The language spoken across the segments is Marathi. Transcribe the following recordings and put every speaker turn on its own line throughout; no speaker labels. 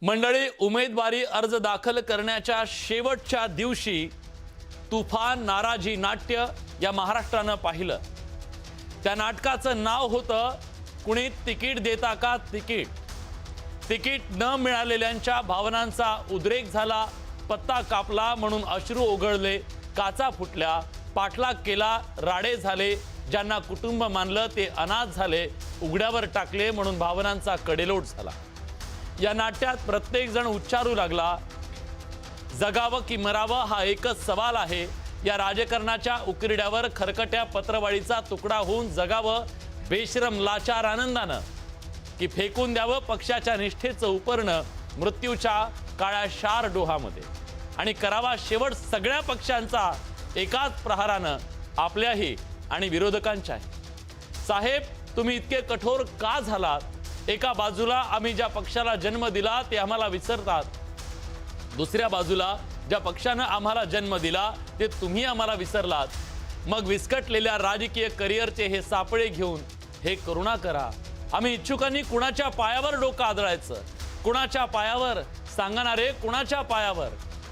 मंडळी, उमेदवारी अर्ज दाखल करण्याच्या शेवटच्या दिवशी तुफान नाराजी नाट्य या महाराष्ट्रानं पाहिलं। त्या नाटकाचं नाव होतं कुणी तिकीट देता का तिकीट। तिकीट न मिळालेल्यांच्या भावनांचा उद्रेक झाला, पत्ता कापला म्हणून अश्रू ओघळले, काचा फुटल्या, पाठलाग केला, राडे झाले, ज्यांना कुटुंब मानलं ते अनाथ झाले, उघड्यावर टाकले म्हणून भावनांचा कडेलोट झाला। या नाट्यात प्रत्येक जण उच्चारू लागला, जगावं की मरावं हा एकच सवाल आहे। या राजकारणाच्या उकिरड्यावर खरकट्या पत्रवाळीचा तुकडा होऊन जगावं बेशरम लाचार आनंदानं, की फेकून द्यावं पक्षाच्या निष्ठेचं उपरणं मृत्यूच्या काळ्या शार डोहामध्ये, आणि करावा शेवट सगळ्या पक्षांचा एकाच प्रहारानं, आपल्याही आणि विरोधकांच्याही। साहेब, तुम्ही इतके कठोर का झालात? एका बाजूला आम्ही ज्या पक्षाला जन्म दिला ते आम्हाला विसरतात, दुसऱ्या बाजूला ज्या पक्षानं आम्हाला जन्म दिला ते तुम्ही आम्हाला विसरलात। मग विस्कटलेल्या राजकीय करिअरचे हे सापळे घेऊन हे करुणा करा। आम्ही इच्छुकांनी कुणाच्या पायावर डोकं आदळायचं? कुणाच्या पायावर? सांगणारे कुणाच्या पायावर?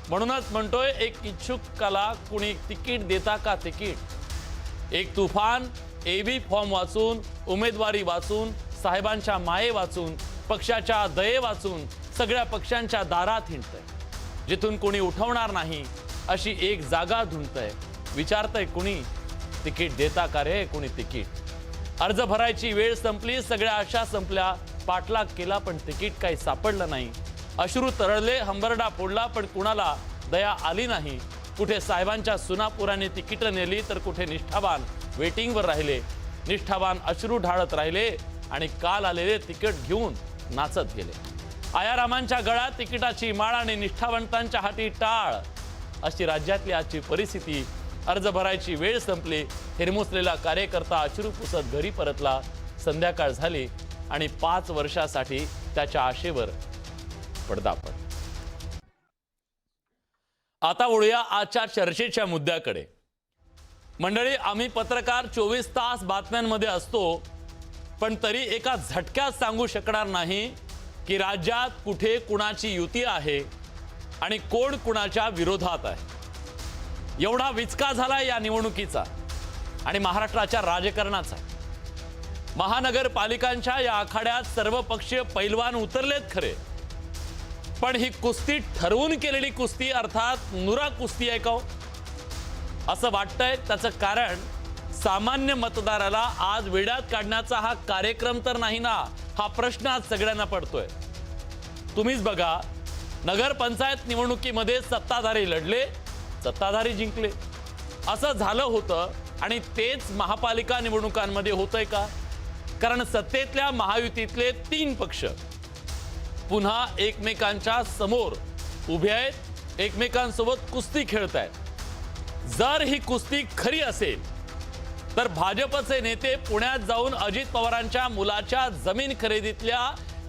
म्हणूनच म्हणतोय, एक इच्छुकाला कुणी तिकीट देता का तिकीट। एक तुफान एबी फॉर्म वाचून, उमेदवारी वाचून, साहेबांच्या माये वाचून, पक्षाच्या दये वाचून सगळ्या पक्षांच्या दारात हिंडतंय। जिथून कोणी उठवणार नाही अशी एक जागा धुंडतंय। विचारतंय कुणी, तिकीट देता का रे कुणी तिकीट। अर्ज भरायची वेळ संपली, सगळ्या आशा संपल्या, पाठलाग केला पण तिकीट काही सापडलं नाही। अश्रू तरळले, हंबरडा फोडला पण कुणाला दया आली नाही। कुठे साहेबांच्या सुनापुराने तिकीट नेली तर कुठे निष्ठावान वेटिंगवर राहिले, निष्ठावान अश्रू ढाळत राहिले आणि काल आलेले तिकीट घेऊन नाचत गेले। आयारामांच्या गळ्यात तिकिटाची माळ आणि निष्ठावंतांच्या हाती टाळ, अशी राज्यातली आजची परिस्थिती। अर्ज भरायची वेळ संपली, हिरमुसलेला कार्यकर्ता अश्रू पुसत घरी परतला। संध्याकाळ झाली आणि 5 वर्षासाठी त्याच्या आशेवर पडदा पडला। आता वळूया आजच्या चर्चेच्या मुद्द्याकडे। मंडळी, आम्ही पत्रकार 24 तास बातम्यांमध्ये असतो, पण तरी एका झटक्यात सांगू शकणार नाही की राज्यात कुठे कुणाची युती आहे आणि कोण कुणाच्या विरोधात आहे। एवढा विचका झाला या निवडणुकीचा आणि महाराष्ट्राच्या राजकारणाचा। महानगरपालिकांच्या या आखाड्यात सर्वपक्षीय पैलवान उतरलेत खरे, पण ही कुस्ती ठरवून केलेली कुस्ती अर्थात नुरा कुस्ती आहे का? असं वाटतंय। त्याचं कारण सामान्य मतदाराला आज वेड्यात काढण्याचा हा कार्यक्रम तर नाही ना, हा प्रश्न आज सगळ्यांना पडतोय। तुम्हीच बघा, नगरपंचायत निवडणुकीमध्ये सत्ताधारी लढले, सत्ताधारी जिंकले, असं झालं होतं। आणि तेच महापालिका निवडणुकांमध्ये होतंय का? कारण सत्तेतल्या महायुतीतले 3 पक्ष पुन्हा एकमेकांच्या समोर उभे आहेत, एकमेकांसोबत कुस्ती खेळत आहेत। जर ही कुस्ती खरी असेल तर भाजपचे नेते पुण्यात जाऊन अजित पवारांच्या मुलाच्या जमीन खरेदीतल्या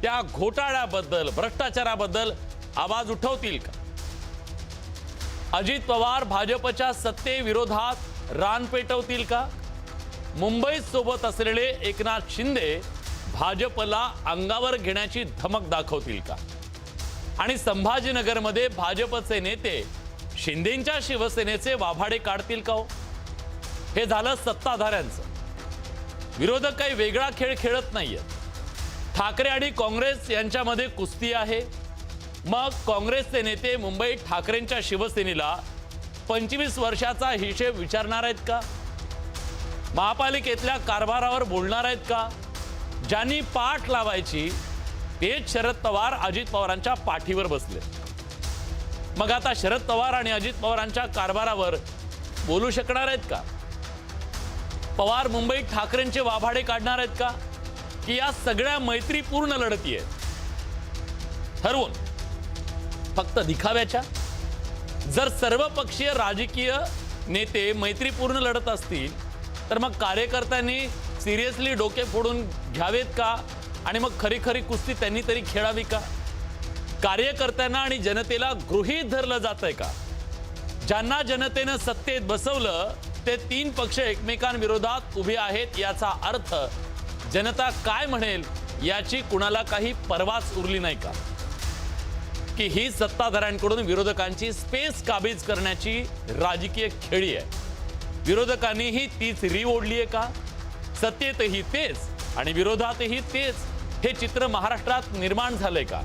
त्या घोटाळ्याबद्दल, भ्रष्टाचाराबद्दल आवाज उठवतील का? अजित पवार भाजपच्या सत्तेविरोधात रान पेटवतील का? मुंबईत सोबत असलेले एकनाथ शिंदे भाजपला अंगावर घेण्याची धमक दाखवतील का? आणि संभाजीनगरमध्ये भाजपचे नेते शिंदेंच्या शिवसेनेचे वाभाडे काढतील का? हे झालं सत्ताधाऱ्यांचं। विरोधक काही वेगळा खेळ खेळत नाहीये। ठाकरे आणि काँग्रेस यांच्यामध्ये कुस्ती आहे। मग काँग्रेसचे नेते मुंबईत ठाकरेंच्या शिवसेनेला 25 वर्षाचा हिशेब विचारणार आहेत का? महापालिकेतल्या कारभारावर बोलणार आहेत का? ज्यांनी पाठ लावायची तेच शरद पवार अजित पवारांच्या पाठीवर बसले। मग आता शरद पवार आणि अजित पवारांच्या कारभारावर बोलू शकणार आहेत का? पवार मुंबईत ठाकरेंचे वाभाडे काढणार आहेत का? की या सगळ्या मैत्रीपूर्ण लढती आहेत ठरवून फक्त दिखाव्याच्या? जर सर्वपक्षीय राजकीय नेते मैत्रीपूर्ण लढत असतील तर मग कार्यकर्त्यांनी सिरियसली डोके फोडून घ्यावेत का? आणि मग खरी खरी कुस्ती त्यांनी तरी खेळावी का? कार्यकर्त्यांना आणि जनतेला गृहीत धरलं जातंय का? ज्यांना जनतेनं सत्तेत बसवलं ते 3 पक्ष एकमेकांविरोधात उभे आहेत, याचा अर्थ जनता काय म्हणेल याची कुणाला काही पर्वाच उरली नाही का? की ही सत्ताधाऱ्यांकडून विरोधकांची स्पेस काबीज करण्याची राजकीय खेळी आहे. विरोधकांनीही तीच री ओढली आहे का? सत्तेतही तेच आणि विरोधातही तेच हे चित्र महाराष्ट्रात निर्माण झालंय का?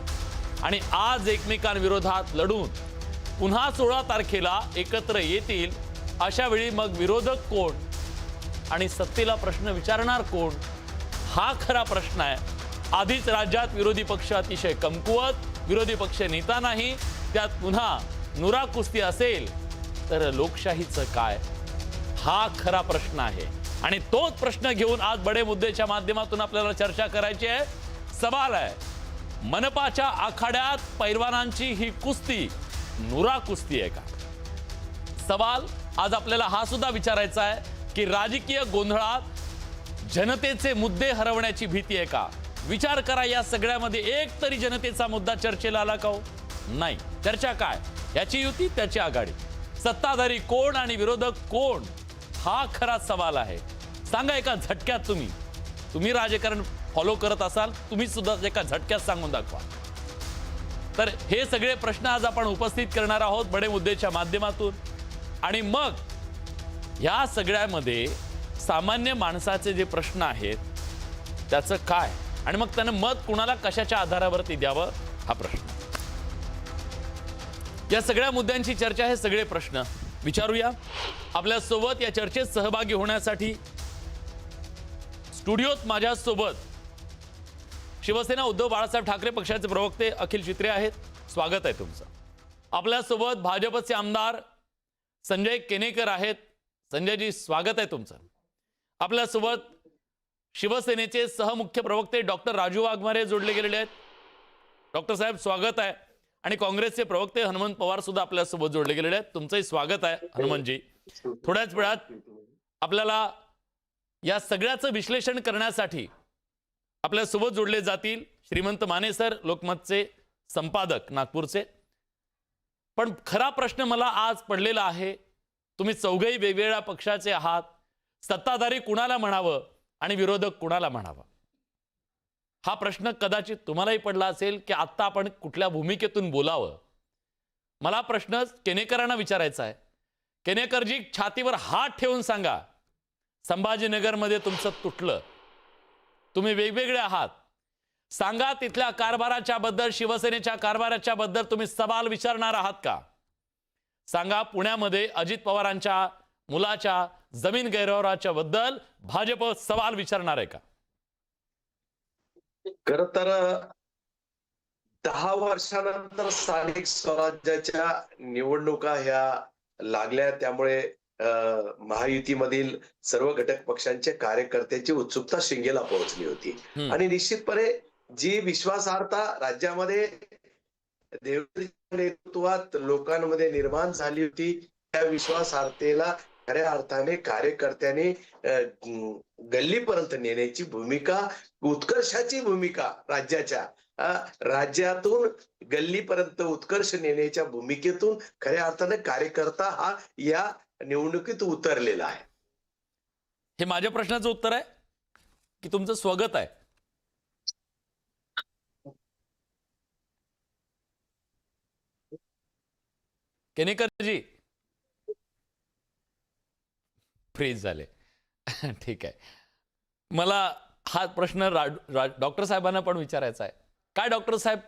आणि आज एकमेकांविरोधात लढून पुन्हा 16 तारखेला एकत्र येतील, अशा वेळी मग विरोधक कोण आणि सत्तेला प्रश्न विचारणार कोण, हा खरा प्रश्न आहे. आधीच राज्यात विरोधी पक्ष अतिशय कमकुवत, विरोधी पक्ष नेता नाही, त्यात पुन्हा नुरा कुस्ती असेल तर लोकशाहीचं काय, हा खरा प्रश्न आहे. आणि तोच प्रश्न घेऊन आज बडे मुद्देच्या माध्यमातून आपल्याला चर्चा करायची आहे. सवाल आहे, मनपाच्या आखाड्यात पैलवानांची ही कुस्ती नुरा कुस्ती आहे का? सवाल आज आपल्याला हा सुद्धा विचारायचा आहे की राजकीय गोंधळात जनतेचे मुद्दे हरवण्याची भीती आहे का? विचार करा, या सगळ्यामध्ये एक तरी जनतेचा मुद्दा चर्चेला आला का? नाही. चर्चा काय? याची युती, त्याची आघाडी, सत्ताधारी कोण आणि विरोधक कोण, हा खरा सवाल आहे. सांगा एका झटक्यात, तुम्ही राजकारण फॉलो करत असाल, तुम्ही सुद्धा एका झटक्यात सांगून दाखवा. तर हे सगळे प्रश्न आज आपण उपस्थित करणार आहोत बडे मुद्देच्या माध्यमातून. आणि मग या सगळ्यामध्ये सामान्य माणसाचे जे प्रश्न आहेत त्याचं काय, आणि मग त्यानं मत कुणाला कशाच्या आधारावरती द्यावं, हा प्रश्न. या सगळ्या मुद्द्यांची चर्चा, हे सगळे प्रश्न विचारूया. आपल्या सोबत या चर्चेत सहभागी होण्यासाठी स्टुडिओत माझ्यासोबत शिवसेना उद्धव बाळासाहेब ठाकरे पक्षाचे प्रवक्ते अखिल चित्रे आहेत. स्वागत आहे तुमचं. आपल्यासोबत भाजपचे आमदार संजय केनेकर आहेत. संजयजी, स्वागत आहे तुमचं. आपल्यासोबत शिवसेनेचे सहमुख्य प्रवक्ते डॉक्टर राजू वाघमारे जोडले गेलेले आहेत. डॉक्टर साहेब, स्वागत आहे. आणि काँग्रेसचे प्रवक्ते हनुमंत पवार सुद्धा आपल्यासोबत जोडले गेलेले आहेत. तुमचंही स्वागत आहे हनुमंतजी. थोड्याच वेळात आपल्याला या सगळ्याचं विश्लेषण करण्यासाठी आपल्यासोबत जोडले जातील श्रीमंत माने सर, लोकमतचे संपादक नागपूरचे. पण खरा प्रश्न मला आज पडलेला आहे, तुम्ही चौघही वेगवेगळ्या पक्षाचे आहात, सत्ताधारी कुणाला म्हणावं आणि विरोधक कुणाला म्हणावं, हा प्रश्न कदाचित तुम्हालाही पडला असेल की आत्ता आपण कुठल्या भूमिकेतून बोलावं. मला प्रश्न केनेकरांना विचारायचा आहे. केनेकरजी, छातीवर हात ठेवून सांगा, संभाजीनगरमध्ये तुमचं तुटलं, तुम्ही वेगवेगळे आहात, सांगा तिथल्या कारभाराच्या बद्दल, शिवसेनेच्या कारभाराच्या बद्दल तुम्ही सवाल विचारणार आहात का? सांगा पुण्यामध्ये अजित पवारांच्या मुलाच्या जमीन गैरव्यवहाराच्या बद्दल भाजप सवाल विचारणार आहे का?
खर तर 10 वर्षानंतर स्थानिक स्वराज्याच्या निवडणुका ह्या लागल्या, त्यामुळे महायुतीमधील सर्व घटक पक्षांच्या कार्यकर्त्यांची उत्सुकता शिंगेला पोहोचली होती. आणि निश्चितपणे जी विश्वासार्हता राज्यामध्ये देवेंद्र नेतृत्वात लोकांमध्ये निर्माण झाली होती, त्या विश्वासार्हतेला खऱ्या अर्थाने कार्यकर्त्यांनी गल्लीपर्यंत नेण्याची भूमिका, उत्कर्षाची भूमिका, राज्यातून गल्लीपर्यंत उत्कर्ष नेण्याच्या भूमिकेतून खऱ्या अर्थाने कार्यकर्ता हा या निवडणुकीत उतरलेला आहे.
हे माझ्या प्रश्नाचं उत्तर आहे की तुमचं स्वागत आहे? केनेकरजी फ्रीज झाले. ठीक आहे, मला हा प्रश्न डॉक्टर साहेबांना पण विचारायचा आहे. काय डॉक्टर साहेब,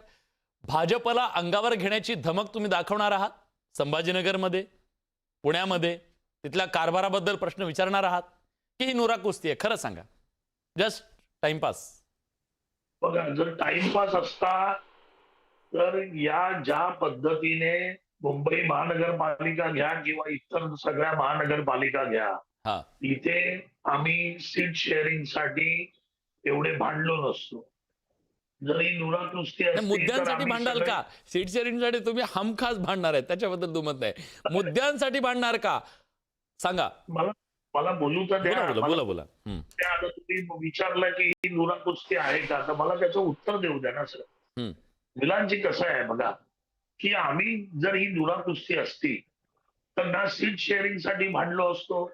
भाजपला अंगावर घेण्याची धमक तुम्ही दाखवणार आहात संभाजीनगरमध्ये, पुण्यामध्ये, तिथल्या कारभाराबद्दल प्रश्न विचारणार आहात की ही नुरा कुस्ती आहे? खरं सांगा, जस्ट टाइमपास.
बघा, जर टाइमपास असता तर या ज्या पद्धतीने मुंबई महानगरपालिका घ्या किंवा इतर सगळ्या महानगरपालिका घ्या, इथे आम्ही सीट शेअरिंग साठी एवढे भांडलो नसतो. जरी नुरा कुस्ती असती,
मुद्द्यांसाठी भांडाल का? सीट शेअरिंग साठी तुम्ही हमखास भांडणार आहे, त्याच्याबद्दल दुमत नाही. मुद्द्यांसाठी भांडणार का? सांगा.
मला बोलू तर द्या.
बोला.
आता तुम्ही विचारलं की ही नुरा कुस्ती आहे का, तर मला त्याचं उत्तर देऊ द्या ना सर. मुलांची कसं आहे बघा, की आम्ही जर ही नुरा कुस्ती असती तर ना सीट शेअरिंग साठी भांडलो असतो,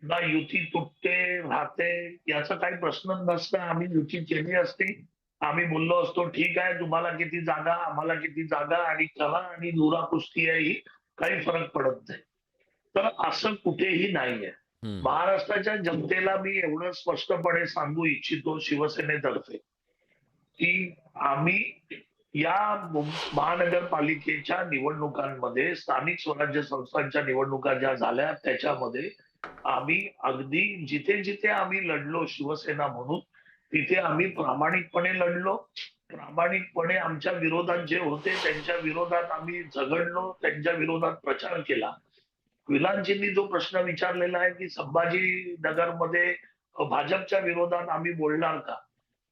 ना युती तुटते राहते याचा काही प्रश्न नसता, आम्ही युती केली असती आम्ही बोललो असतो ठीक आहे, तुम्हाला किती जागा, आम्हाला किती जागा, आणि करा, आणि धुरा कुस्ती आहे, ही काही फरक पडत नाही. तर असं कुठेही नाहीये.
हम्म.
महाराष्ट्राच्या जनतेला मी एवढं स्पष्टपणे सांगू इच्छितो शिवसेनेतर्फे, की आम्ही या महानगरपालिकेच्या निवडणुकांमध्ये, स्थानिक स्वराज्य संस्थांच्या निवडणुका ज्या झाल्या त्याच्यामध्ये आम्ही अगदी जिथे जिथे आम्ही लढलो शिवसेना म्हणून, तिथे आम्ही प्रामाणिकपणे लढलो. प्रामाणिकपणे आमच्या विरोधात जे होते त्यांच्या विरोधात आम्ही झगडलो, त्यांच्या विरोधात प्रचार केला. विलांजींनी जो प्रश्न विचारलेला आहे की संभाजीनगरमध्ये भाजपच्या विरोधात आम्ही बोलणार का,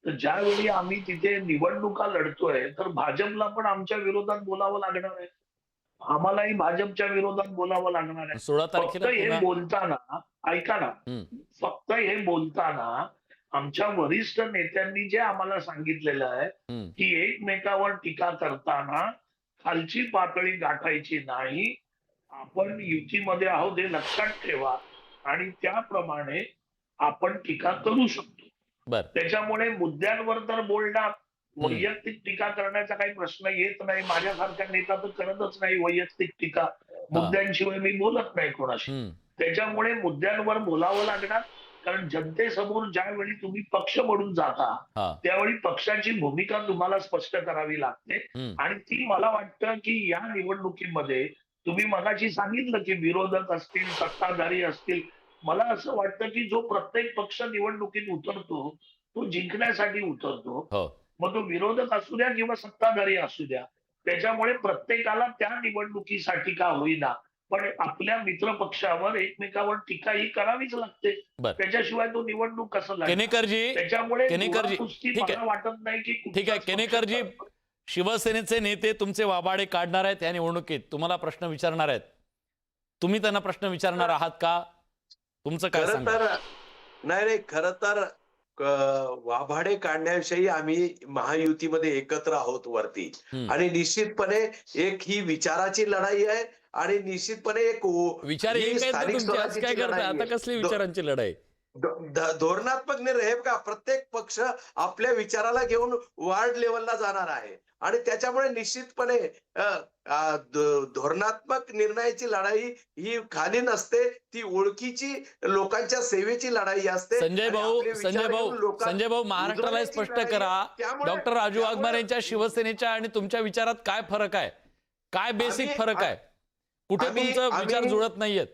तर ज्यावेळी आम्ही तिथे निवडणुका लढतोय तर भाजपला पण आमच्या विरोधात बोलावं लागणार आहे, आम्हालाही भाजपच्या विरोधात बोलावं लागणार आहे.
16
फक्त
तारखेला
हे
पुन्हा-
बोलताना ऐका ना,
हम्म.
फक्त हे बोलताना आमच्या वरिष्ठ नेत्यांनी जे आम्हाला सांगितलेलं आहे
हम्म.
की एकमेकावर टीका करताना खालची पातळी गाठायची नाही, आपण युतीमध्ये आहोत हे लक्षात ठेवा, आणि त्याप्रमाणे आपण टीका करू शकतो.
बर.
त्याच्यामुळे मुद्द्यांवर तर बोलणार, वैयक्तिक टीका करण्याचा काही प्रश्न येत नाही. माझ्यासारखा नेता तर करतच नाही वैयक्तिक टीका, मुद्द्यांशिवाय मी बोलत नाही कोणाशी.
हम्म.
त्याच्यामुळे मुद्द्यांवर बोलावं लागणार, कारण जनतेसमोर ज्यावेळी तुम्ही पक्ष म्हणून जाता
हा.
त्यावेळी पक्षाची भूमिका तुम्हाला स्पष्ट करावी लागते.
हम्म.
आणि ती मला वाटतं की या निवडणुकीमध्ये तुम्ही मगाशी सांगितलं की विरोधक असतील, सत्ताधारी असतील, मला असं वाटतं की जो प्रत्येक पक्ष निवडणुकीत उतरतो तो जिंकण्यासाठी उतरतो.
हो.
मग तो विरोधक असू द्या किंवा सत्ताधारी असू द्या, त्याच्यामुळे प्रत्येकाला त्या निवडणुकीसाठी का होईना पण आपल्या मित्र पक्षावर, एकमेकावर टीका ही करावीच लागते.
बर.
त्याच्याशिवाय तो निवडणूक कसं लागेल?
केनेकरजी,
त्याच्यामुळे
केनेकरजी,
कुस्ती
ठीक आहे.
मला वाटत नाही की
ठीक आहे
कुठलाच
केनेकरजी,
पक्ष-
शिवसेनेचे नेते तुमचे वाबाडे काढणार आहेत या निवडणुकीत, तुम्हाला प्रश्न विचारणार आहेत, तुम्ही त्यांना प्रश्न विचारणार आहात का? तुमचं काय
खरं
सांगा?
तर नाही, खरं तर वाभाडे काढण्याविषयी आम्ही महायुतीमध्ये एकत्र आहोत वरती,
हम्म.
आणि निश्चितपणे एक ही विचाराची लढाई आहे, आणि निश्चितपणे एक
विचार
ही
एक आहे तर
स्थानिक
तुमची, आज काय
स्वराज्याची
करताय
लढाई
आता?
आहे.
कसली विचारांची लढाई?
धोरणात्मक निर्णय हे का प्रत्येक पक्ष आपल्या विचाराला घेऊन वार्ड लेवलला जाणार आहे, आणि त्याच्यामुळे निश्चितपणे धोरणात्मक निर्णयाची लढाई ही खाली नसते, ती ओळखीची लोकांच्या सेवेची लढाई असते.
संजय
आणि
भाऊ,
आपले विचार
संजय भाऊ,
घेऊन लोकांना
संजय भाऊ, महाराष्ट्राला हे
उजळण्याची
स्पष्ट
लढाई आहे.
करा,
त्यामुळे-
डॉक्टर राजू
त्यामुळे-
वाघमारे यांच्या शिवसेनेच्या आणि तुमच्या विचारात काय फरक आहे? काय बेसिक
आम्ही-
फरक आहे? कुठे तुमचं विचार जुळत नाहीयेत?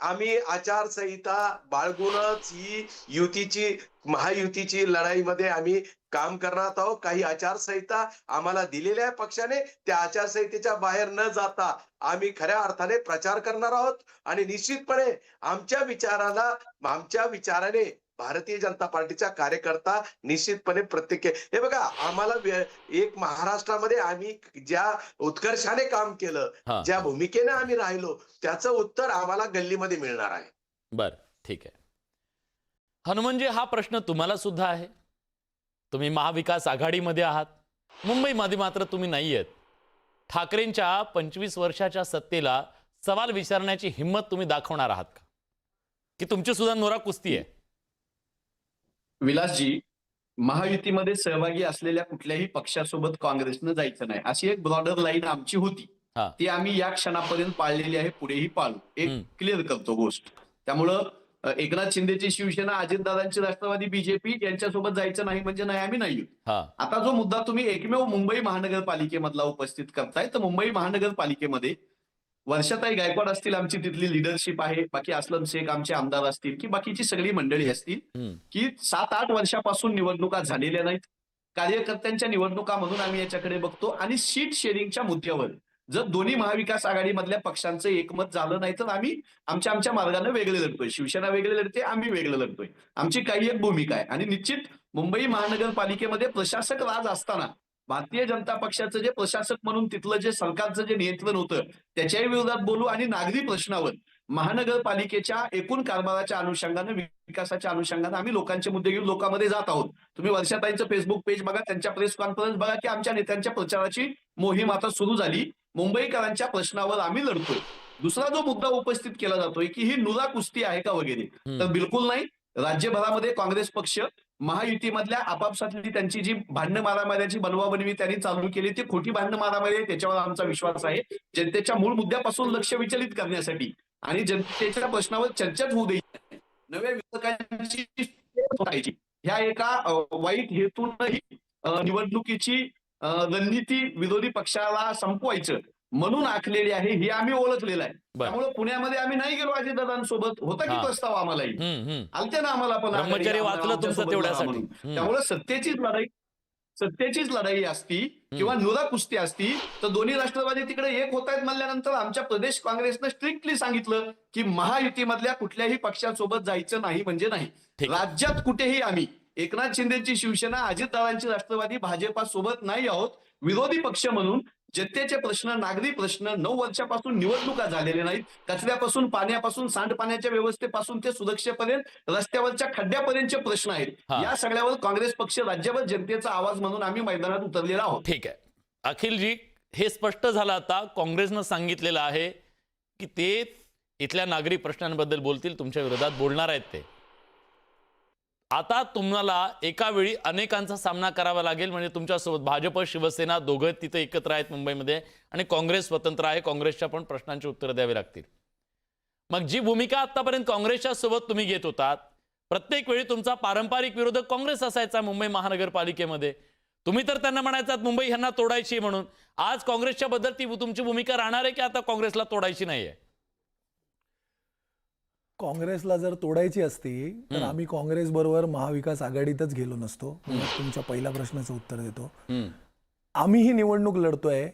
आम्ही आचारसंहिता बाळगूनच ही युतीची, महायुतीची लढाईमध्ये आम्ही काम करणार आहोत. काही आचारसंहिता आम्हाला दिलेल्या आहे पक्षाने, त्या आचारसंहितेच्या बाहेर न जाता आम्ही खऱ्या अर्थाने प्रचार करणार आहोत, आणि निश्चितपणे आमच्या विचाराने भारतीय जनता पार्टीचा कार्यकर्ता निश्चितपणे प्रत्येक, हे बघा, आम्हाला एक महाराष्ट्रामध्ये आम्ही ज्या उत्कर्षाने काम केलं,
हा.
ज्या भूमिकेने आम्ही राहिलो, त्याचं उत्तर आम्हाला गल्लीमध्ये मिळणार आहे.
बर, ठीक आहे. हनुमंजी, हा प्रश्न तुम्हाला सुद्धा आहे. तुम्ही महाविकास आघाडीमध्ये आहात, मुंबईमध्ये मात्र तुम्ही नाही आहेत. ठाकरेंच्या 25 वर्षाच्या सत्तेला सवाल विचारण्याची हिंमत तुम्ही दाखवणार आहात का, की तुमची सुद्धा नोरा कुस्ती आहे?
विलासजी, महायुतीमध्ये सहभागी असलेल्या कुठल्याही पक्षासोबत काँग्रेसनं जायचं नाही, अशी एक ब्रॉडर लाईन आमची होती.
हा.
ती आम्ही या क्षणापर्यंत पाळलेली आहे, पुढेही पाळू. एक क्लिअर करतो गोष्ट. त्यामुळं एकनाथ शिंदेची शिवसेना, अजितदादांची राष्ट्रवादी, बीजेपी यांच्यासोबत जायचं नाही म्हणजे नाही, आम्ही नाही.
हा.
आता जो मुद्दा तुम्ही एकमेव मुंबई महानगरपालिकेमधला उपस्थित करताय, तर मुंबई महानगरपालिकेमध्ये वर्षाताई गायकवाड असतील, आमची तिथली लिडरशिप आहे, बाकी अस्लम शेख आमचे आमदार असतील, की बाकीची सगळी मंडळी असतील, की 7-8 वर्षापासून निवडणुका झालेल्या नाहीत. कार्यकर्त्यांच्या निवडणुका म्हणून आम्ही याच्याकडे बघतो. आणि सीट शेअरिंगच्या मुद्द्यावर जर दोन्ही महाविकास आघाडीमधल्या पक्षांचं एकमत झालं नाही तर आम्ही आमच्या मार्गाने वेगळे लढतोय. शिवसेना वेगळे लढते, आम्ही वेगळं लढतोय. आमची काही एक भूमिका आहे. आणि निश्चित मुंबई महानगरपालिकेमध्ये प्रशासक राज असताना भारतीय जनता पक्षाचं जे प्रशासक म्हणून तिथलं जे सरकारचं जे नियंत्रण होतं त्याच्याही विरोधात बोलू, आणि नागरी प्रश्नावर महानगरपालिकेच्या एकूण कारभाराच्या अनुषंगानं, विकासाच्या अनुषंगानं आम्ही लोकांचे मुद्दे घेऊन लोकांमध्ये जात आहोत. तुम्ही वर्षाताईंचं फेसबुक पेज बघा, त्यांच्या प्रेस कॉन्फरन्स बघा, की आमच्या नेत्यांच्या प्रचाराची मोहीम आता सुरू झाली. मुंबईकरांच्या प्रश्नावर आम्ही लढतोय. दुसरा जो मुद्दा उपस्थित केला जातोय की ही नुरा कुस्ती आहे का वगैरे, तर बिलकुल नाही. राज्यभरामध्ये काँग्रेस पक्ष महायुतीमधल्या आपापसातली त्यांची जी भांडण मारामाऱ्याची बनवाबनवी त्यांनी चालू केली ती खोटी भांडण मारामारी, त्याच्यावर आमचा विश्वास आहे. जनतेच्या मूळ मुद्द्यापासून लक्ष विचलित करण्यासाठी आणि जनतेच्या प्रश्नावर चर्चाच होऊ द्यायची, नव्या विरोधकांची करायची, ह्या एका वाईट हेतूनही निवडणुकीची रणनीती विरोधी पक्षाला संपवायचं म्हणून आखलेली आहे, हे आम्ही ओळखलेलं आहे. त्यामुळे पुण्यामध्ये आम्ही नाही गेलो अजितदादांसोबत, होता की प्रस्ताव आम्हालाही आलते ना, आम्हाला पण
ब्रह्मचर्य वाचलं तुमचं तेवढ्यासाठी.
त्यामुळे सत्तेचीच लढाई असती किंवा नुरा कुस्ती असती तर दोन्ही राष्ट्रवादी तिकडे एक होत आहेत म्हणल्यानंतर आमच्या प्रदेश काँग्रेसनं स्ट्रिक्टली सांगितलं की महायुतीमधल्या कुठल्याही पक्षासोबत जायचं नाही म्हणजे नाही. राज्यात कुठेही आम्ही एकनाथ शिंदेची शिवसेना, अजितदादांची राष्ट्रवादी, भाजपा सोबत नाही आहोत. विरोधी पक्ष म्हणून जनतेचे प्रश्न, नागरी प्रश्न 9 वर्षापासून निवडणुका झालेल्या नाहीत. कचऱ्यापासून, पाण्यापासून, सांडपाण्याच्या व्यवस्थेपासून ते सुरक्षेपर्यंत, रस्त्यावरच्या खड्ड्यापर्यंतचे प्रश्न आहेत. या सगळ्यावर काँग्रेस पक्ष राज्यभर जनतेचा आवाज म्हणून आम्ही मैदानात उतरलेला आहोत.
ठीक आहे अखिलजी, हे स्पष्ट झालं आता. काँग्रेसनं सांगितलेलं आहे की ते इथल्या नागरी प्रश्नांबद्दल बोलतील, तुमच्या विरोधात बोलणार आहेत ते. आता तुम्हाला एका वेळी अनेकांचा सामना करावा लागेल, म्हणजे तुमच्यासोबत भाजप, शिवसेना दोघं तिथे एकत्र आहेत मुंबईमध्ये आणि काँग्रेस स्वतंत्र आहे. काँग्रेसच्या पण प्रश्नांची उत्तरं द्यावी लागतील. मग जी भूमिका आतापर्यंत काँग्रेसच्या सोबत तुम्ही घेत होतात, प्रत्येक वेळी तुमचा पारंपरिक विरोधक काँग्रेस असायचा मुंबई महानगरपालिकेमध्ये. तुम्ही तर त्यांना म्हणायचात मुंबई ह्यांना तोडायची म्हणून. आज काँग्रेसच्या बद्दल ती तुमची भूमिका राहणार आहे की आता काँग्रेसला तोडायची नाहीये?
काँग्रेसला जर तोडायची असती तर आम्ही काँग्रेस बरोबर महाविकास आघाडीतच गेलो नसतो. तुमच्या पहिल्या प्रश्नाचं उत्तर देतो. आम्ही ही निवडणूक लढतोय